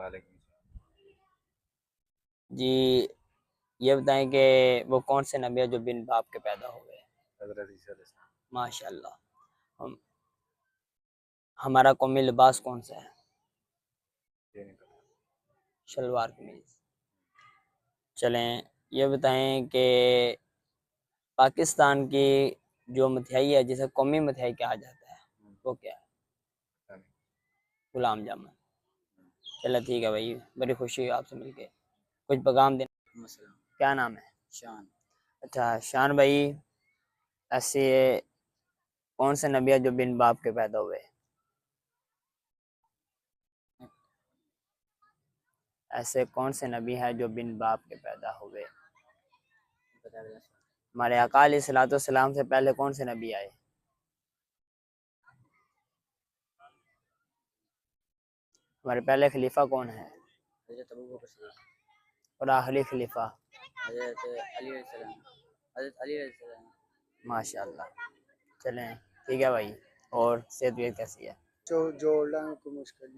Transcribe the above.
वालेकुम जी, ये बताएं कि वो कौन से नबी है जो बिन बाप के पैदा हुए? हज़रत ईसा अलैहिस्सलाम। माशाल्लाह। हम हमारा कौमी लिबास कौन सा है? ये नहीं पता। शलवार कमीज। चलें, ये बताएं कि पाकिस्तान की जो मिठाई है जिसे कौमी मिठाई कहा जाता है वो क्या है? पता नहीं। गुलाब जामुन। चलो ठीक है भाई, बड़ी खुशी हुई आपसे मिलके। कुछ पैगाम देना। मसला क्या नाम है? शान अच्छा शान भाई, ऐसे कौन से नबी है जो बिन बाप के पैदा हुए? ऐसे कौन से नबी है जो बिन बाप के पैदा हुए? बता देना। हमारे आका अलैहिस्सलातु वस्सलाम से पहले कौन से नबी आए? हमारे पहले खलीफा कौन है हज़रत अबू बकर सिद्दीक़, और आखिरी खलीफा? हज़रत अली अलैहिस्सलाम, हज़रत अली अलैहिस्सलाम। माशाल्लाह। चलें ठीक है भाई, और सेहत वेहत कैसी है? जो जोड़ना को मुश्किल नहीं।